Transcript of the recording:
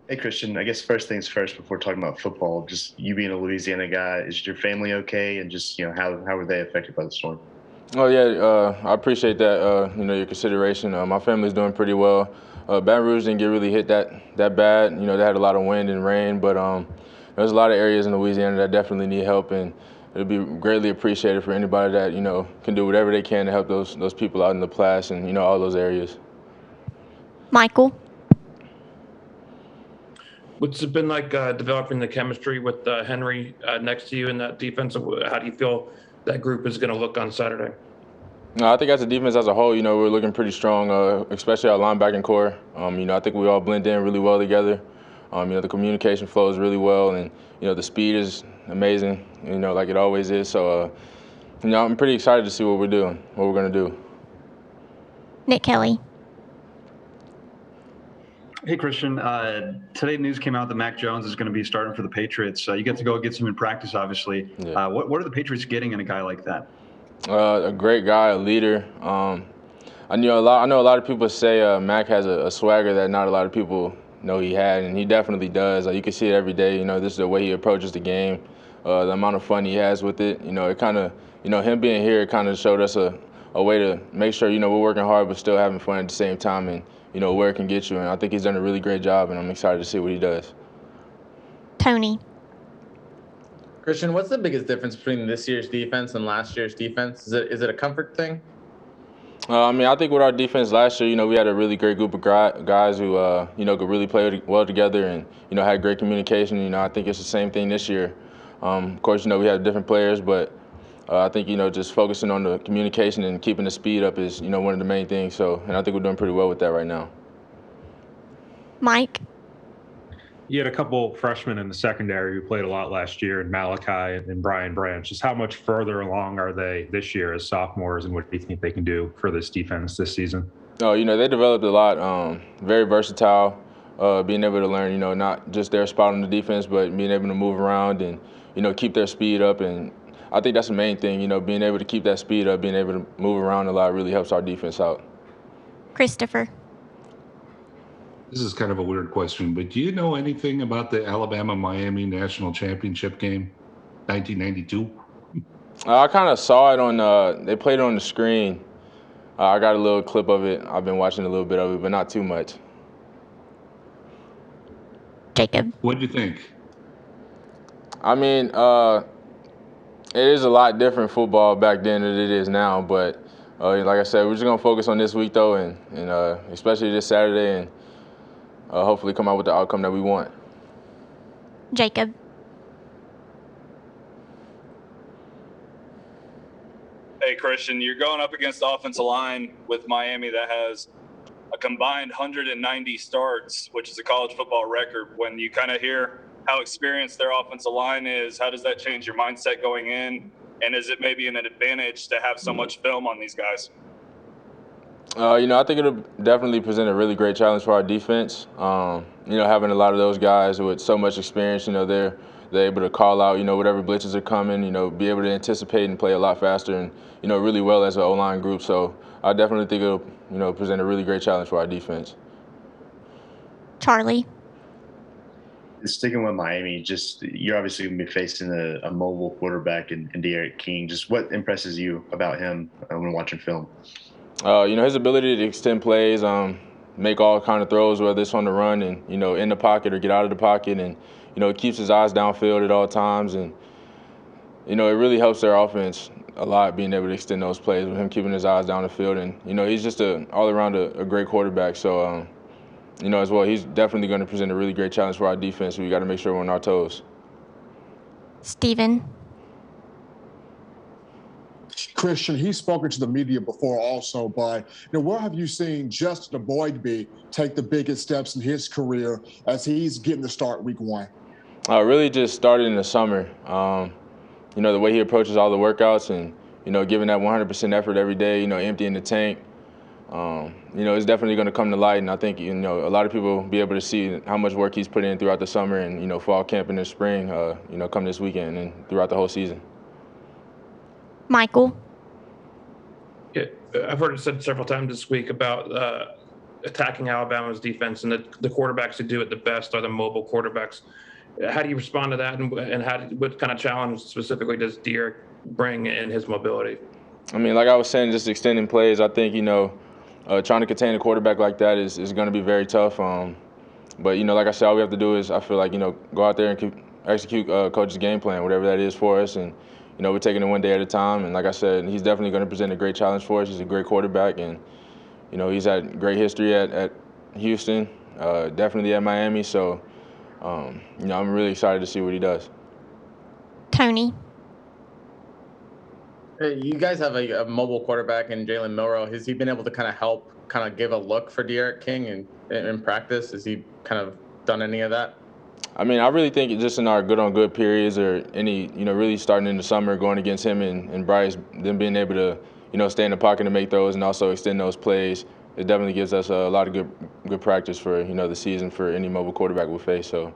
Hey Christian, I guess first things first before talking about football, just you being a Louisiana guy, is your family okay? And just, how were they affected by the storm? Oh yeah, I appreciate that. Your consideration. My family's doing pretty well. Baton Rouge didn't get really hit that bad. They had a lot of wind and rain, but there's a lot of areas in Louisiana that definitely need help, and it'll be greatly appreciated for anybody that can do whatever they can to help those people out in the Plash and all those areas. Michael. What's it been like developing the chemistry with Henry next to you in that defense? How do you feel that group is going to look on Saturday? No, I think as a defense as a whole, we're looking pretty strong, especially our linebacking core. I think we all blend in really well together. The communication flows really well, and the speed is amazing. Like it always is. So, I'm pretty excited to see what we're doing, what we're gonna do. Nick Kelly. Hey, Christian. Today news came out that Mac Jones is going to be starting for the Patriots. You get to go get some in practice, obviously. Yeah. What are the Patriots getting in a guy like that? A great guy, a leader. I know a lot of people say Mac has a swagger that not a lot of people know he had, and he definitely does. You can see it every day. This is the way he approaches the game, the amount of fun he has with it. It kind of, him being here, it kind of showed us a way to make sure, we're working hard but still having fun at the same time, and where it can get you. And I think he's done a really great job, and I'm excited to see what he does. Tony. Christian, what's the biggest difference between this year's defense and last year's defense? Is it a comfort thing? I think with our defense last year, we had a really great group of guys who, could really play well together and, had great communication. I think it's the same thing this year. Of course, we have different players, but I think, just focusing on the communication and keeping the speed up is, one of the main things. So, and I think we're doing pretty well with that right now. Mike. You had a couple freshmen in the secondary who played a lot last year, in Malachi and Brian Branch. Just how much further along are they this year as sophomores, and what do you think they can do for this defense this season? Oh, they developed a lot. Very versatile, being able to learn, not just their spot on the defense, but being able to move around and, keep their speed up. And I think that's the main thing, being able to keep that speed up, being able to move around a lot really helps our defense out. Christopher. This is kind of a weird question, but do you know anything about the Alabama-Miami National Championship game, 1992? I kind of saw it on, they played it on the screen. I got a little clip of it. I've been watching a little bit of it, but not too much. Jacob. What do you think? It is a lot different football back then than it is now, but like I said, we're just going to focus on this week, though, and especially this Saturday, and hopefully come out with the outcome that we want. Jacob. Hey, Christian, you're going up against the offensive line with Miami that has a combined 190 starts, which is a college football record. When you kind of hear how experienced their offensive line is, how does that change your mindset going in? And is it maybe an advantage to have so much film on these guys? I think it'll definitely present a really great challenge for our defense. Having a lot of those guys with so much experience, they're able to call out, whatever blitzes are coming, be able to anticipate and play a lot faster and, really well as an O-line group. So I definitely think it'll, present a really great challenge for our defense. Charlie. Sticking with Miami, just you're obviously going to be facing a mobile quarterback in De'Aaron King. Just what impresses you about him when watching film? His ability to extend plays, make all kind of throws, whether it's on the run and, in the pocket or get out of the pocket. And, it keeps his eyes downfield at all times. And, it really helps their offense a lot being able to extend those plays with him keeping his eyes down the field. And, he's just all around a great quarterback. So, as well, he's definitely going to present a really great challenge for our defense. So we got to make sure we're on our toes. Steven. Christian, he's spoken to the media before also, but where have you seen Justin Boydby take the biggest steps in his career as he's getting to start week one? Really just started in the summer. The way he approaches all the workouts and, giving that 100% effort every day, emptying the tank. It's definitely going to come to light, and I think, a lot of people will be able to see how much work he's put in throughout the summer and, fall camp in the spring, come this weekend and throughout the whole season. Michael. Yeah, I've heard it said several times this week about attacking Alabama's defense, and the quarterbacks who do it the best are the mobile quarterbacks. How do you respond to that, and what kind of challenge specifically does De'Aaron bring in his mobility? I mean, like I was saying, just extending plays. I think trying to contain a quarterback like that is going to be very tough. But like I said, all we have to do is, I feel like, go out there and execute coach's game plan, whatever that is for us, and we're taking it one day at a time. And like I said, he's definitely going to present a great challenge for us. He's a great quarterback, and he's had great history at Houston, definitely at Miami. So I'm really excited to see what he does. Tony. Hey, you guys have a mobile quarterback in Jalen Milroe. Has he been able to kind of give a look for De'Aaron King in practice? Has he kind of done any of that? I mean, I really think just in our good-on-good periods, or any, really starting in the summer, going against him and Bryce, them being able to, stay in the pocket and make those and also extend those plays, it definitely gives us a lot of good practice for, the season for any mobile quarterback we face. So